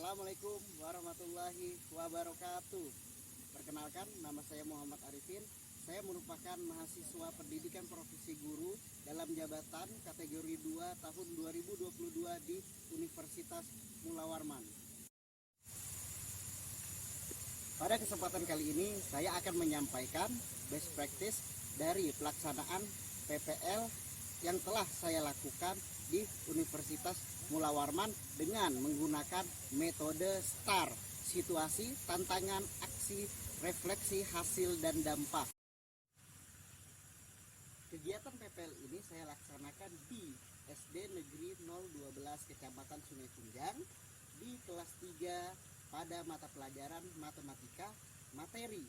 Assalamualaikum warahmatullahi wabarakatuh. Perkenalkan, nama saya Muhammad Arifin. Saya merupakan mahasiswa pendidikan profesi guru dalam jabatan kategori 2 tahun 2022 di Universitas Mula Warman. Pada kesempatan kali ini saya akan menyampaikan best practice dari pelaksanaan PPL yang telah saya lakukan di Universitas Mula Warman dengan menggunakan metode STAR, situasi, tantangan, aksi, refleksi, hasil, dan dampak. Kegiatan PPL ini saya laksanakan di SD Negeri 012 Kecamatan Sungai Kunjang di kelas 3 pada mata pelajaran matematika materi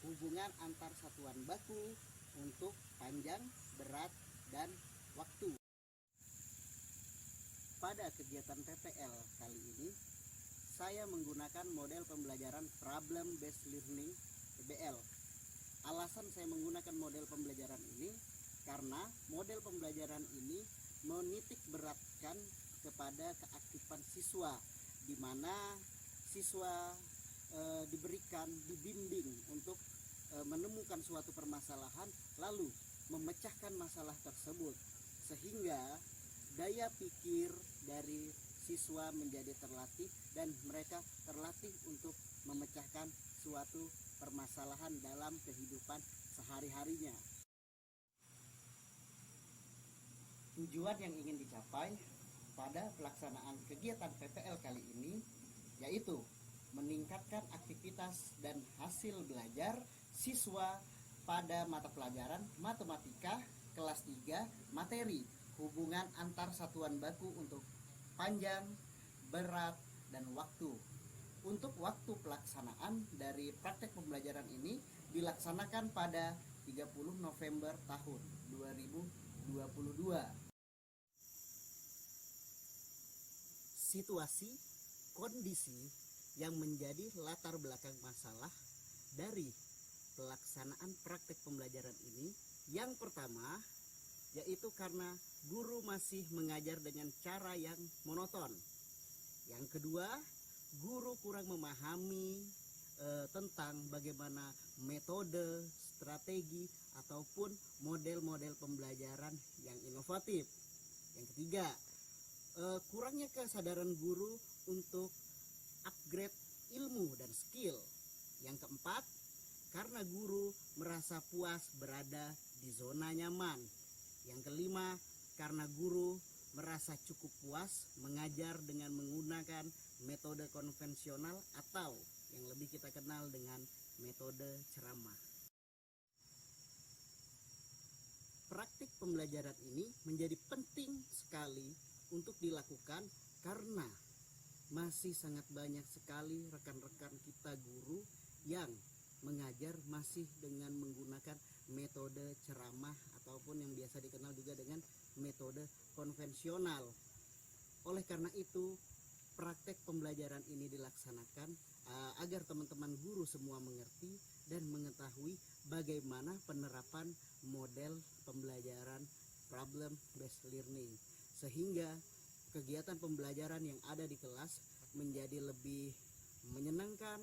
hubungan antar satuan baku untuk panjang, berat, dan waktu. Pada kegiatan PPL kali ini, saya menggunakan model pembelajaran Problem Based Learning (PBL). Alasan saya menggunakan model pembelajaran ini karena model pembelajaran ini menitik beratkan kepada keaktifan siswa, di mana siswa dibimbing untuk menemukan suatu permasalahan lalu memecahkan masalah tersebut, sehingga daya pikir dari siswa menjadi terlatih dan mereka terlatih untuk memecahkan suatu permasalahan dalam kehidupan sehari-harinya. Tujuan yang ingin dicapai pada pelaksanaan kegiatan PPL kali ini yaitu meningkatkan aktivitas dan hasil belajar siswa pada mata pelajaran matematika kelas 3 materi hubungan antar satuan baku untuk panjang, berat, dan waktu. Untuk waktu pelaksanaan dari praktek pembelajaran ini dilaksanakan pada 30 November tahun 2022. Situasi, kondisi yang menjadi latar belakang masalah dari pelaksanaan praktek pembelajaran ini, yang pertama yaitu karena guru masih mengajar dengan cara yang monoton. Yang kedua, guru kurang memahami tentang bagaimana metode, strategi, ataupun model-model pembelajaran yang inovatif. Yang ketiga, kurangnya kesadaran guru untuk upgrade ilmu dan skill. Yang keempat, karena guru merasa puas berada di zona nyaman. Yang kelima, karena guru merasa cukup puas mengajar dengan menggunakan metode konvensional atau yang lebih kita kenal dengan metode ceramah. Praktik pembelajaran ini menjadi penting sekali untuk dilakukan karena masih sangat banyak sekali rekan-rekan kita guru yang mengajar masih dengan menggunakan metode ceramah ataupun yang biasa dikenal juga dengan metode konvensional. Oleh karena itu, praktek pembelajaran ini dilaksanakan agar teman-teman guru semua mengerti dan mengetahui bagaimana penerapan model pembelajaran problem based learning, sehingga kegiatan pembelajaran yang ada di kelas menjadi lebih menyenangkan,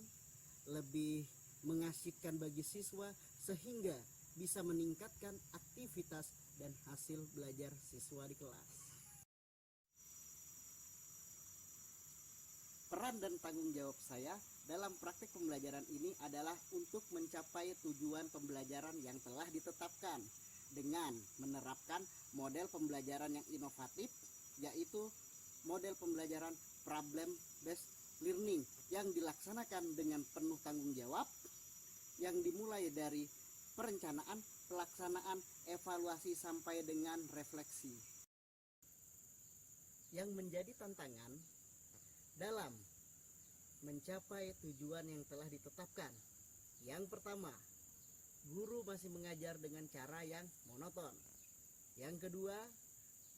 lebih mengasihkan bagi siswa, sehingga bisa meningkatkan aktivitas dan hasil belajar siswa di kelas. Peran dan tanggung jawab saya dalam praktik pembelajaran ini adalah untuk mencapai tujuan pembelajaran yang telah ditetapkan dengan menerapkan model pembelajaran yang inovatif, yaitu model pembelajaran problem based learning yang dilaksanakan dengan penuh tanggung jawab, yang dimulai dari perencanaan, pelaksanaan, evaluasi sampai dengan refleksi. Yang menjadi tantangan dalam mencapai tujuan yang telah ditetapkan. Yang pertama, guru masih mengajar dengan cara yang monoton. Yang kedua,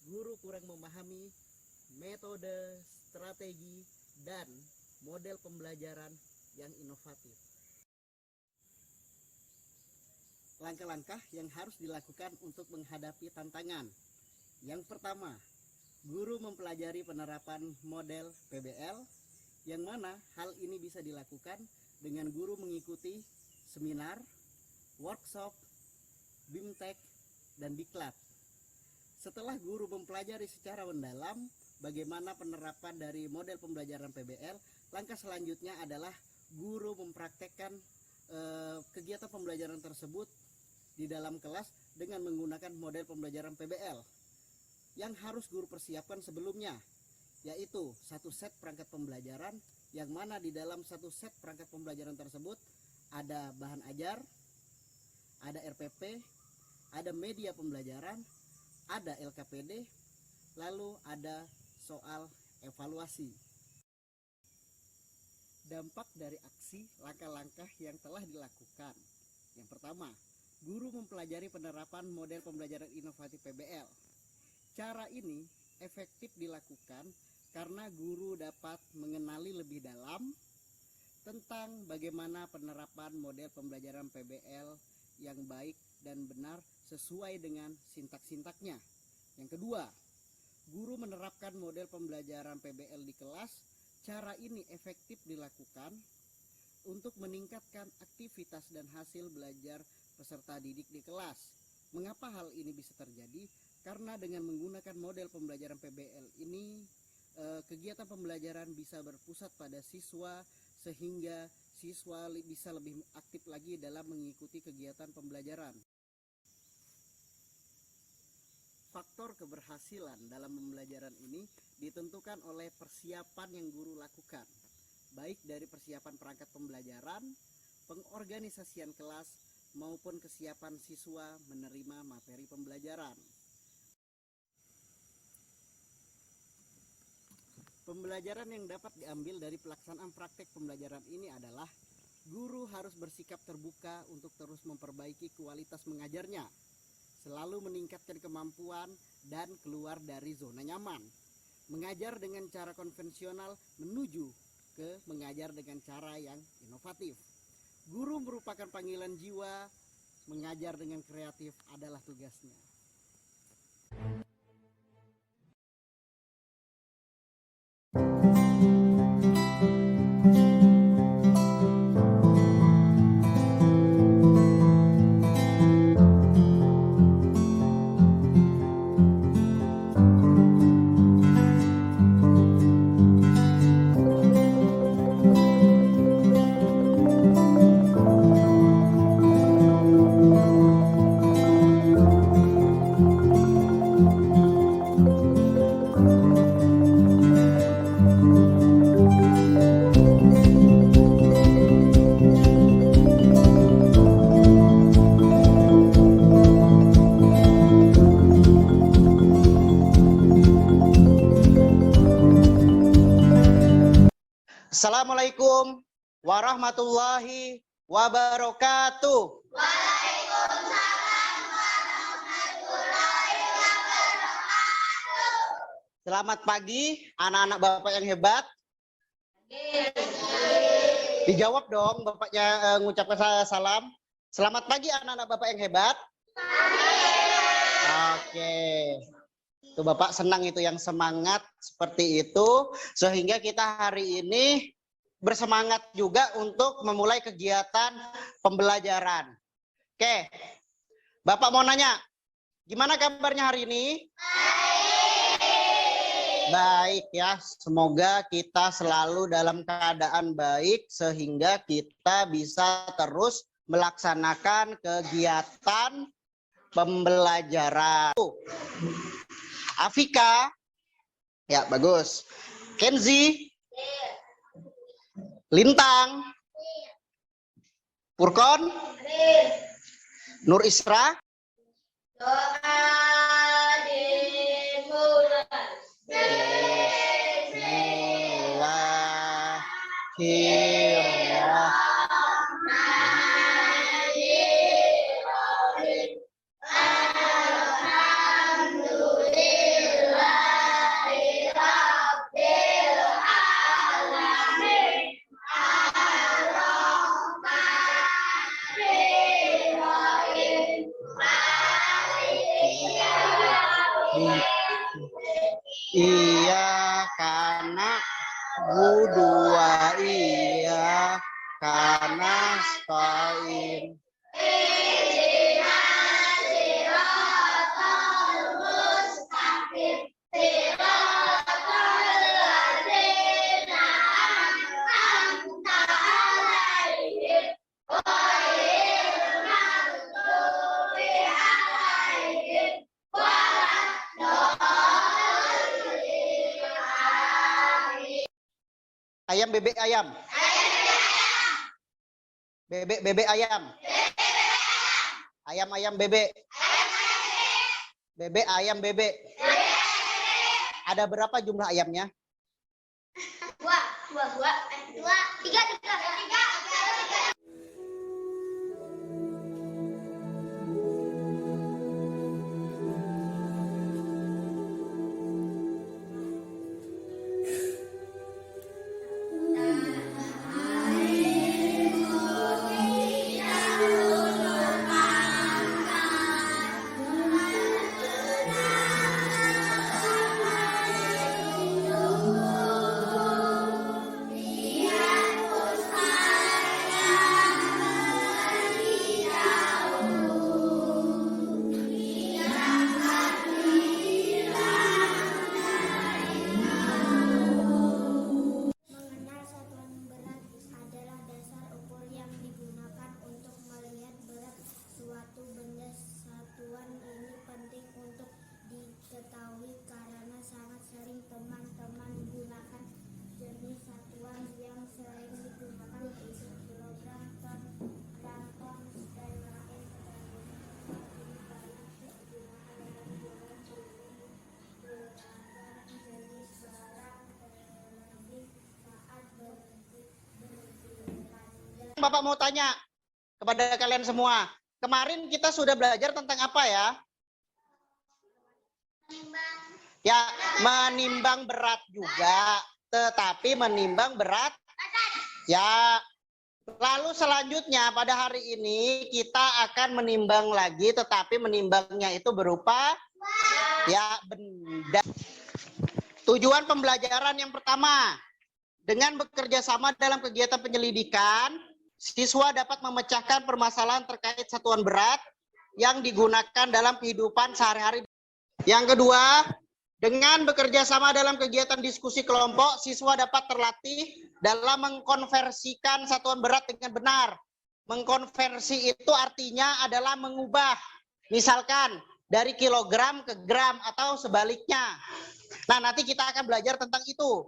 guru kurang memahami metode, strategi, dan model pembelajaran yang inovatif. Langkah-langkah yang harus dilakukan untuk menghadapi tantangan. Yang pertama, guru mempelajari penerapan model PBL. yang mana hal ini bisa dilakukan dengan guru mengikuti seminar, workshop, BIMTEK, dan diklat. Setelah guru mempelajari secara mendalam bagaimana penerapan dari model pembelajaran PBL, langkah selanjutnya adalah guru mempraktekkan kegiatan pembelajaran tersebut di dalam kelas dengan menggunakan model pembelajaran PBL yang harus guru persiapkan sebelumnya, yaitu satu set perangkat pembelajaran, yang mana di dalam satu set perangkat pembelajaran tersebut ada bahan ajar, ada RPP, ada media pembelajaran, ada LKPD, lalu ada soal evaluasi. Dampak dari aksi langkah-langkah yang telah dilakukan. Yang pertama, guru mempelajari penerapan model pembelajaran inovatif PBL. Cara ini efektif dilakukan karena guru dapat mengenali lebih dalam tentang bagaimana penerapan model pembelajaran PBL yang baik dan benar sesuai dengan sintak-sintaknya. Yang kedua, guru menerapkan model pembelajaran PBL di kelas. Cara ini efektif dilakukan untuk meningkatkan aktivitas dan hasil belajar peserta didik di kelas. Mengapa hal ini bisa terjadi? Karena dengan menggunakan model pembelajaran PBL ini, kegiatan pembelajaran bisa berpusat pada siswa, sehingga siswa bisa lebih aktif lagi dalam mengikuti kegiatan pembelajaran. Faktor keberhasilan dalam pembelajaran ini ditentukan oleh persiapan yang guru lakukan, baik dari persiapan perangkat pembelajaran, pengorganisasian kelas, maupun kesiapan siswa menerima materi pembelajaran. Pembelajaran yang dapat diambil dari pelaksanaan praktek pembelajaran ini adalah guru harus bersikap terbuka untuk terus memperbaiki kualitas mengajarnya, selalu meningkatkan kemampuan dan keluar dari zona nyaman. Mengajar dengan cara konvensional menuju ke mengajar dengan cara yang inovatif. Guru merupakan panggilan jiwa, mengajar dengan kreatif adalah tugasnya. Assalamualaikum warahmatullahi wabarakatuh. Waalaikumsalam warahmatullahi wabarakatuh. Selamat pagi anak-anak Bapak yang hebat. Dijawab dong Bapaknya ngucapkan salam. Selamat pagi anak-anak Bapak yang hebat. Oke. Tuh Bapak senang itu yang semangat seperti itu, sehingga kita hari ini bersemangat juga untuk memulai kegiatan pembelajaran. Oke, Bapak mau nanya, gimana kabarnya hari ini? Baik ya, semoga kita selalu dalam keadaan baik sehingga kita bisa terus melaksanakan kegiatan pembelajaran. Afika, ya bagus. Kenzi, Lintang, Purkon, Nur Isra, doa dimulai. Iya karena budua kanastain. Ayam bebek ayam. Bebek bebek ayam. Ayam ayam bebek. Bebek ayam bebek. Ada berapa jumlah ayamnya? Dua, tiga. Mengenal satuan berat adalah dasar ukur yang digunakan untuk melihat berat suatu benda. Satuan ini penting untuk diketahui karena sangat sering teman-teman gunakan. Jenis satuan yang sering digunakan yaitu kilogram, ton, gram, ton, dan lain Bapak mau tanya kepada kalian semua. Kemarin kita sudah belajar tentang apa ya? Ya, menimbang berat juga. Tetapi menimbang berat. Ya, lalu selanjutnya pada hari ini kita akan menimbang lagi. Tetapi menimbangnya itu berupa ya benda. Tujuan pembelajaran yang pertama. Dengan bekerja sama dalam kegiatan penyelidikan, siswa dapat memecahkan permasalahan terkait satuan berat yang digunakan dalam kehidupan sehari-hari. Yang kedua, dengan bekerja sama dalam kegiatan diskusi kelompok, siswa dapat terlatih dalam mengkonversikan satuan berat dengan benar. Mengkonversi itu artinya adalah mengubah. Misalkan dari kilogram ke gram atau sebaliknya. Nah, nanti kita akan belajar tentang itu.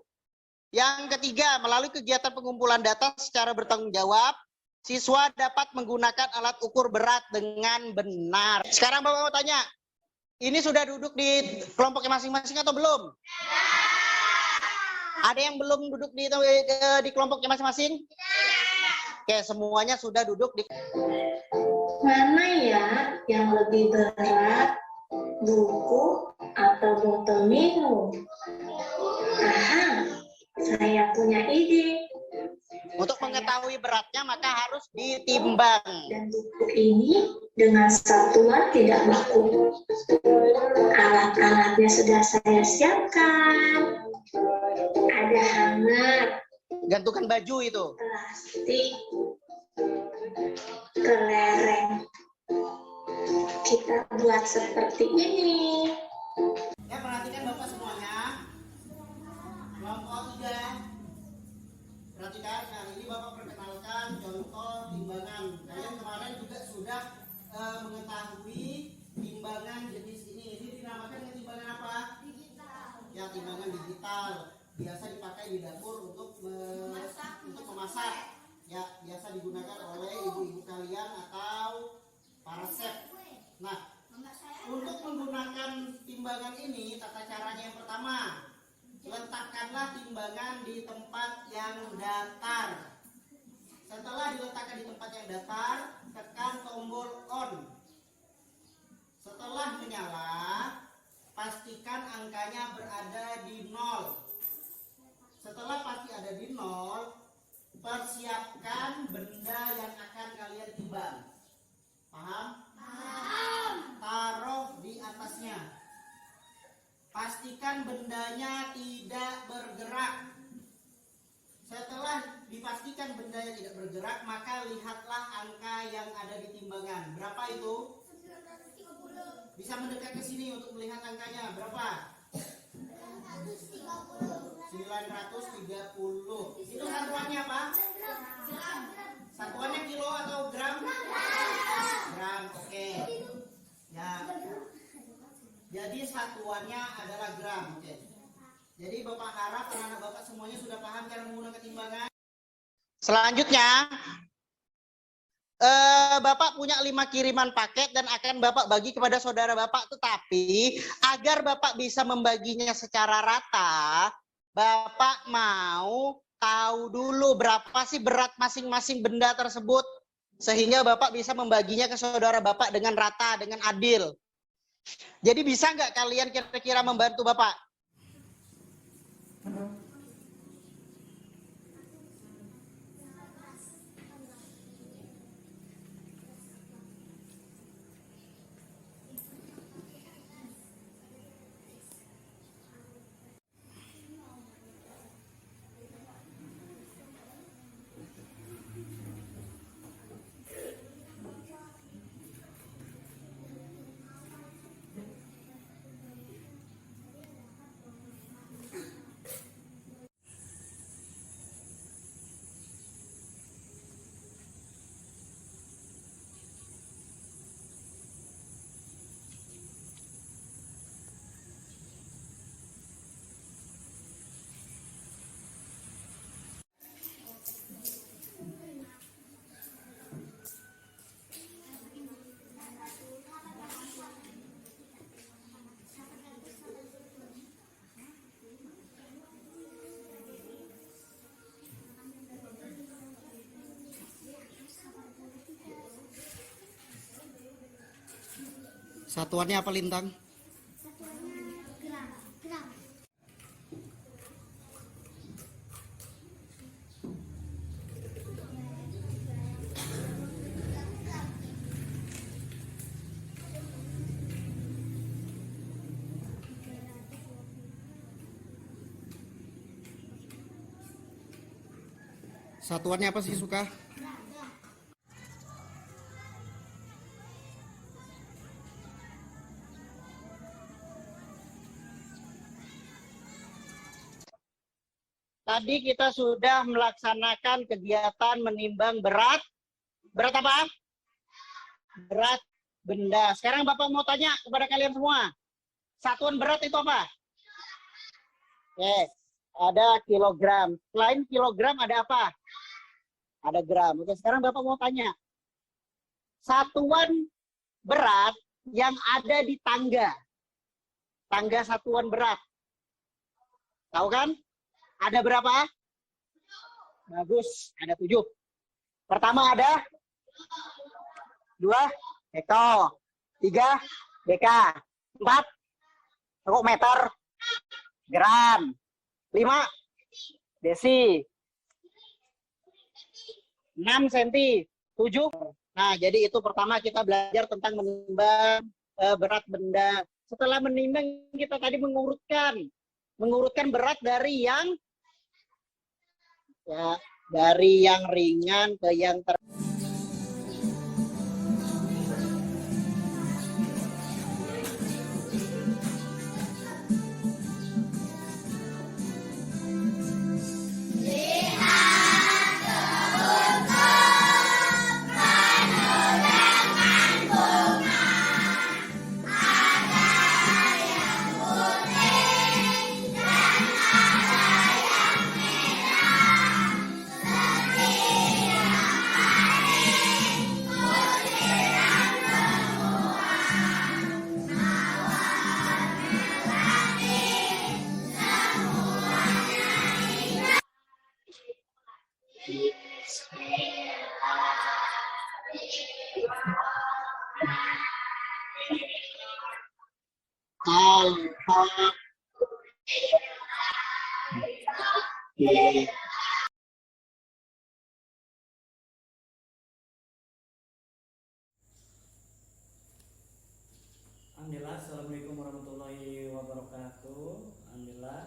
Yang ketiga, melalui kegiatan pengumpulan data secara bertanggung jawab, siswa dapat menggunakan alat ukur berat dengan benar. Sekarang Bapak mau tanya, ini sudah duduk di kelompoknya masing-masing atau belum? Ada yang belum duduk di kelompoknya masing-masing? Oke, semuanya sudah duduk di... Mana ya yang lebih berat, buku atau botol minum? Aha, saya punya ide. Untuk mengetahui beratnya maka harus ditimbang. Dan buku ini dengan satuan tidak baku. Alat-alatnya sudah saya siapkan. Ada hanger, Gantungan baju itu. plastik, kelereng. Kita buat seperti ini. Ya, perhatikan Bapak semuanya. Kelompok 3. Perhatikan, nah ini Bapak perkenalkan contoh timbangan. Kalian kemarin juga sudah mengetahui timbangan jenis ini. Ini dinamakan dengan timbangan apa? Digital. Ya, timbangan digital. Biasa dipakai di dapur untuk memasak. Ya, biasa digunakan oleh ibu-ibu kalian atau para chef. Nah, untuk menggunakan timbangan ini, tata caranya yang pertama, letakkanlah timbangan di tempat yang datar. Setelah diletakkan di tempat yang datar, tekan tombol on. Setelah menyala, pastikan angkanya berada di 0. Setelah pasti ada di 0, persiapkan benda yang akan kalian timbang. Paham? Paham. Taruh di atasnya. Pastikan bendanya tidak bergerak. Setelah dipastikan bendanya tidak bergerak, maka lihatlah angka yang ada di timbangan. Berapa itu? 930. Bisa mendekat ke sini untuk melihat angkanya. Berapa? 930. Itu satuannya apa? Satuannya kilo atau gram? Gram, oke. Ya. Jadi satuannya adalah gram, oke. Jadi Bapak harap anak-anak Bapak semuanya sudah paham cara menggunakan timbangan. Selanjutnya, Bapak punya 5 kiriman paket dan akan Bapak bagi kepada saudara Bapak. Tetapi agar Bapak bisa membaginya secara rata, Bapak mau tahu dulu berapa sih berat masing-masing benda tersebut. Sehingga Bapak bisa membaginya ke saudara Bapak dengan rata, dengan adil. Jadi bisa nggak kalian kira-kira membantu Bapak? Satuannya apa, Lintang? Satuannya gram. Gram. Satuannya apa sih, Suka? Tadi kita sudah melaksanakan kegiatan menimbang berat. Berat apa? Berat benda. Sekarang Bapak mau tanya kepada kalian semua. Satuan berat itu apa? Oke, ada kilogram. Selain kilogram ada apa? Ada gram. Oke, sekarang Bapak mau tanya. Satuan berat yang ada di tangga. Tangga satuan berat. Tahu kan? Ada berapa? Bagus, ada 7. Pertama ada 2 hekto, 3 dk, 4 meter, gram, 5 desi, 6 senti, 7. Nah, jadi itu pertama kita belajar tentang menimbang berat benda. Setelah menimbang kita tadi mengurutkan berat dari yang ringan ke yang Alhamdulillah, assalamualaikum warahmatullahi wabarakatuh. Alhamdulillah,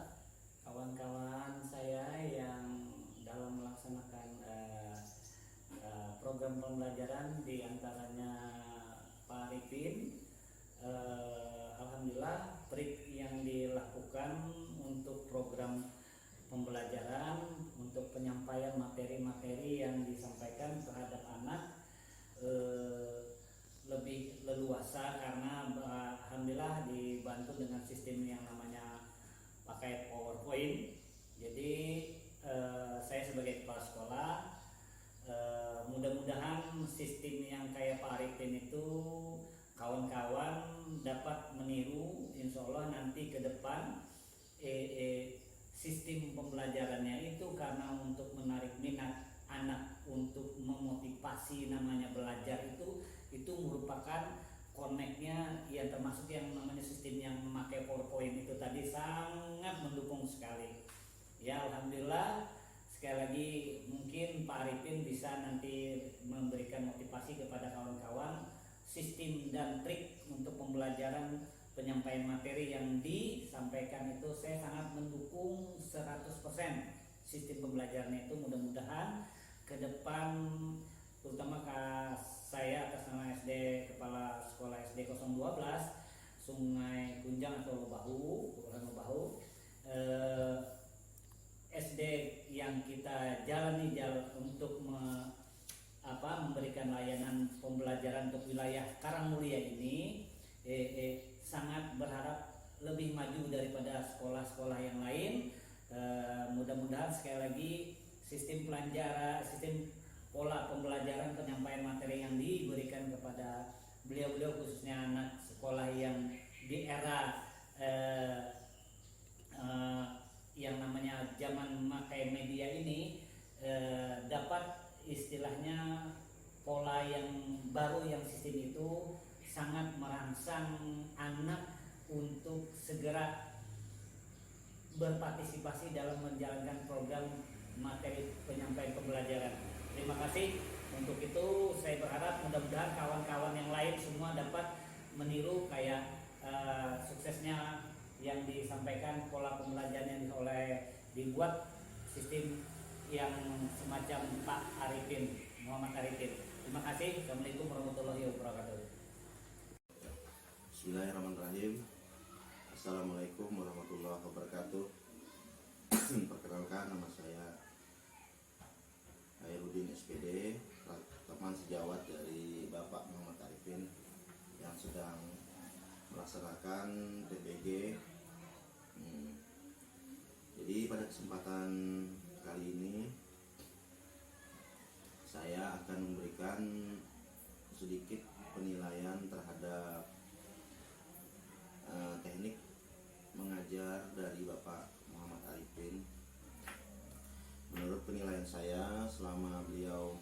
kawan-kawan saya yang dalam melaksanakan pembelajaran di antaranya Pak Arifin. Alhamdulillah trik yang dilakukan untuk program pembelajaran untuk penyampaian materi-materi yang disampaikan terhadap anak lebih leluasa karena alhamdulillah dibantu dengan sistem yang namanya pakai PowerPoint. Jadi saya sebagai kepala sekolah mudah-mudahan sistem yang kayak Pak Arifin itu kawan-kawan dapat meniru. Insya Allah nanti ke depan sistem pembelajarannya itu karena untuk menarik minat anak, untuk memotivasi namanya belajar itu merupakan koneknya yang termasuk yang namanya sistem yang memakai PowerPoint itu tadi sangat mendukung sekali. Ya alhamdulillah, sekali lagi mungkin Pak Arifin bisa nanti memberikan motivasi kepada kawan-kawan sistem dan trik untuk pembelajaran penyampaian materi yang disampaikan itu saya sangat mendukung 100% sistem pembelajarannya itu. Mudah-mudahan ke depan terutama saya atas nama SD Kepala Sekolah SD 012 Sungai Kunjang atau Bahu, Kelurahan Bahu, SD yang kita jalani untuk memberikan layanan pembelajaran untuk wilayah Karangmulia ini sangat berharap lebih maju daripada sekolah-sekolah yang lain. Mudah-mudahan sekali lagi sistem pola pembelajaran penyampaian materi yang diberikan kepada beliau-beliau khususnya anak sekolah yang di era yang namanya zaman memakai media ini dapat istilahnya pola yang baru yang sistem itu sangat merangsang anak untuk segera berpartisipasi dalam menjalankan program materi penyampaian pembelajaran. Terima kasih. Untuk itu saya berharap mudah-mudahan kawan-kawan yang lain semua dapat meniru kayak suksesnya yang disampaikan pola pembelajaran yang dibuat sistem yang semacam Pak Arifin, Muhammad Arifin. Terima kasih. Assalamualaikum warahmatullahi wabarakatuh. Bismillahirrahmanirrahim. Assalamualaikum warahmatullahi wabarakatuh. Perkenalkan, nama saya Hairudin SPD, teman sejawat dari Bapak Muhammad Arifin yang sedang melaksanakan PBG. Jadi pada kesempatan kali ini saya akan memberikan sedikit penilaian terhadap teknik mengajar dari Bapak Muhammad Arifin. Menurut penilaian saya selama beliau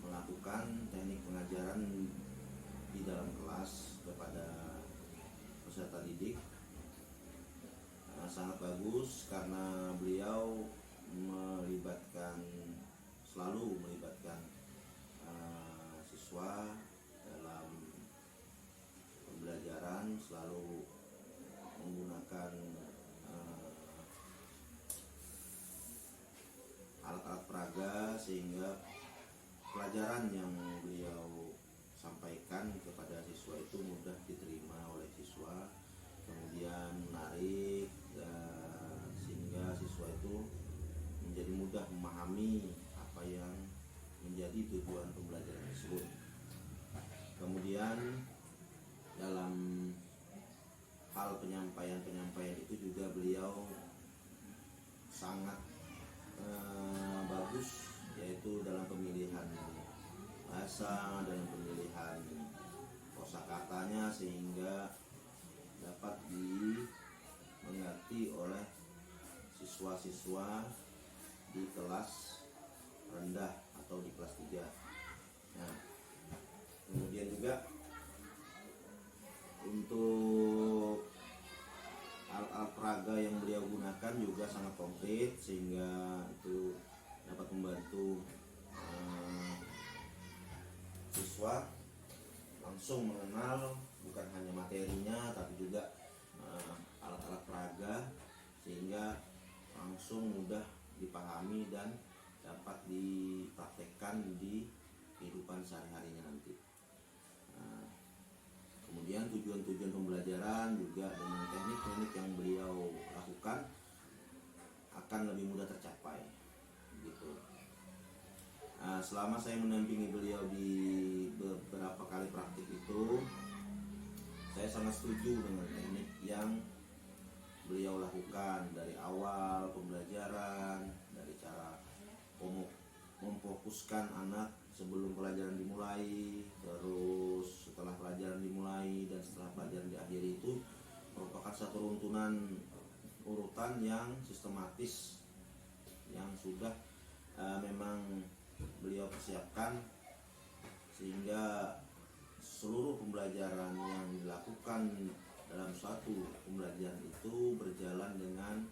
melakukan teknik pengajaran di dalam kelas kepada peserta didik sangat bagus karena beliau selalu melibatkan siswa dalam pembelajaran, selalu menggunakan alat-alat peraga sehingga pelajaran yang beliau sampaikan kepada siswa itu mudah diterima oleh siswa, kemudian menarik sehingga siswa itu menjadi mudah memahami apa yang menjadi tujuan pembelajaran tersebut. Kemudian dalam hal penyampaian itu juga beliau sangat bagus, yaitu dalam pemilihan bahasa, dalam pemilihan kosakatanya sehingga dapat dimengerti oleh siswa-siswa di kelas rendah atau di kelas 3. Nah, kemudian juga untuk alat-alat peraga yang beliau gunakan juga sangat konkret sehingga itu dapat membantu siswa langsung mengenal bukan hanya materinya tapi juga alat-alat peraga sehingga langsung mudah dipahami dan dapat dipraktekkan di kehidupan sehari-harinya nanti. Nah, kemudian tujuan-tujuan pembelajaran juga dengan teknik-teknik yang beliau lakukan akan lebih mudah tercapai gitu. Selama saya mendampingi beliau di beberapa kali praktik itu, saya sangat setuju dengan teknik yang beliau lakukan dari awal pembelajaran, dari cara memfokuskan anak sebelum pelajaran dimulai, terus setelah pelajaran dimulai dan setelah pelajaran diakhiri, itu merupakan satu urutan yang sistematis yang sudah memang beliau persiapkan, sehingga seluruh pembelajaran yang dilakukan dalam suatu pembelajaran itu berjalan dengan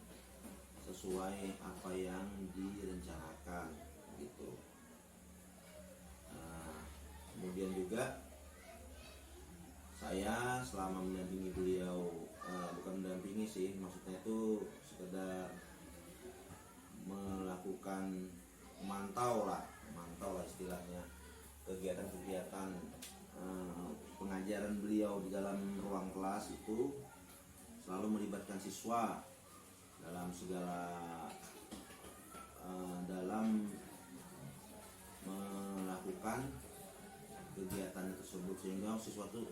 sesuai apa yang direncanakan gitu. Kemudian juga saya selama mendampingi beliau, bukan mendampingi sih, maksudnya itu sekedar melakukan memantau lah istilahnya kegiatan-kegiatan pengajaran beliau di dalam ruang kelas itu, selalu melibatkan siswa dalam segala dalam melakukan kegiatan tersebut, sehingga siswa itu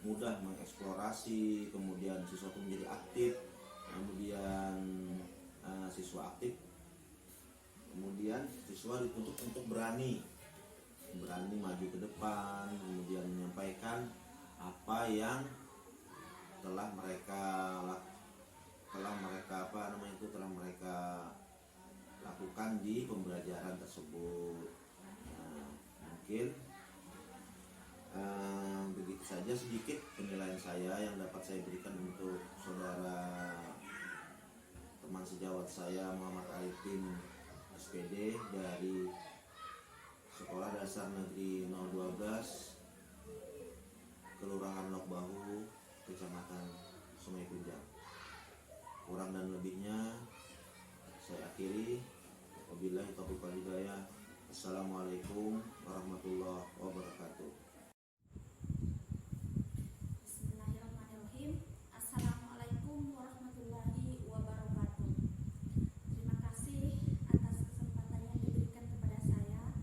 mudah mengeksplorasi, kemudian siswa itu menjadi aktif, kemudian siswa aktif, kemudian siswa dituntut untuk berani maju ke depan, kemudian menyampaikan apa yang telah mereka lakukan di pembelajaran tersebut. Mungkin begitu saja sedikit penilaian saya yang dapat saya berikan untuk saudara teman sejawat saya Muhammad Arifin SPD dari Sekolah Dasar Negeri 012 Kelurahan Lok Bahu, Kecamatan Sungai Kunjang. Kurang dan lebihnya saya akhiri. Wabillahi taufiq wal hidayah. Assalamualaikum warahmatullahi wabarakatuh. Bismillahirrahmanirrahim. Assalamualaikum warahmatullahi wabarakatuh. Terima kasih atas kesempatan yang diberikan kepada saya.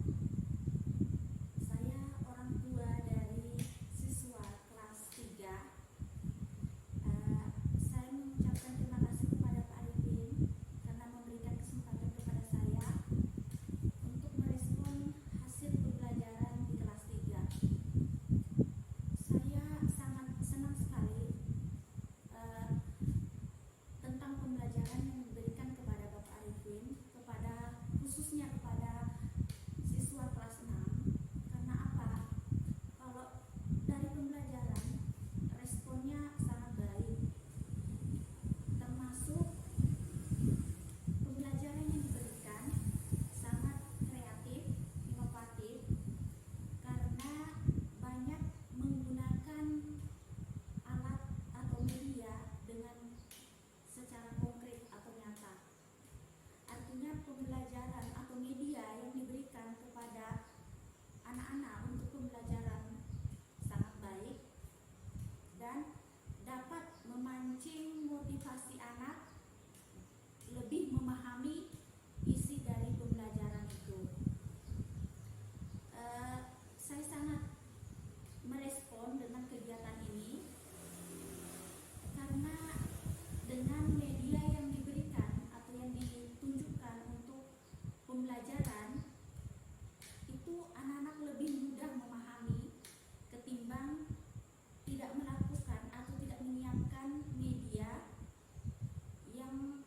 Saya orang tua dari siswa kelas 3. Saya mengucapkan terima kasih kepada Pak Arifin karena memberikan kesempatan kepada saya untuk merespon hasil pembelajaran di kelas 3. Saya sangat senang sekali tentang pembelajaran yang diberikan kepada Bapak Arifin, khususnya kepada siswa kelas 6. Karena apa? Kalau dari pembelajaran responnya sangat baik, termasuk pembelajaran yang diberikan sangat kreatif, inovatif, karena banyak menggunakan alat atau media dengan secara konkret atau nyata. Artinya pembelajaran atau media yang diberikan kepada anak-anak untuk pembelajaran sangat baik dan dapat memancing motivasi anak lebih memahami isi dari pembelajaran itu. Saya sangat merespon dengan kegiatan ini karena dengan media yang diberikan atau yang ditunjukkan untuk pembelajaran itu, anak-anak lebih mudah memahami ketimbang tidak melakukan atau tidak menyiapkan media, yang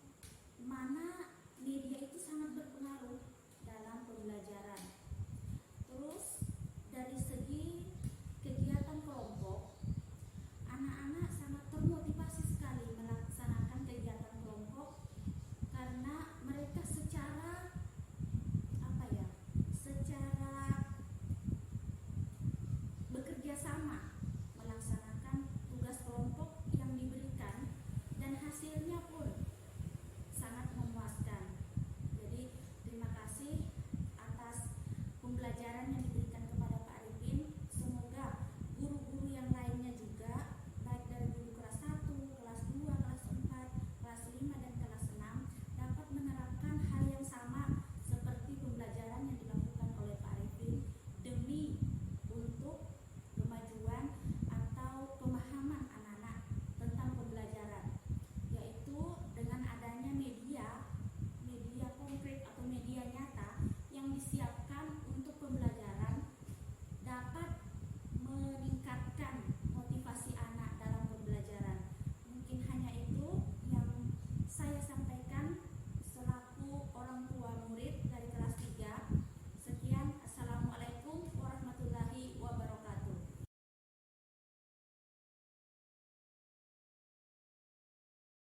mana media itu sangat berpengaruh dalam pembelajaran. Terus dari segi kegiatan kelompok, anak-anak sangat termotivasi sekali melaksanakan kegiatan kelompok karena mereka secara bekerja sama melaksanakan tugas kelompok yang diberikan, dan hasilnya pun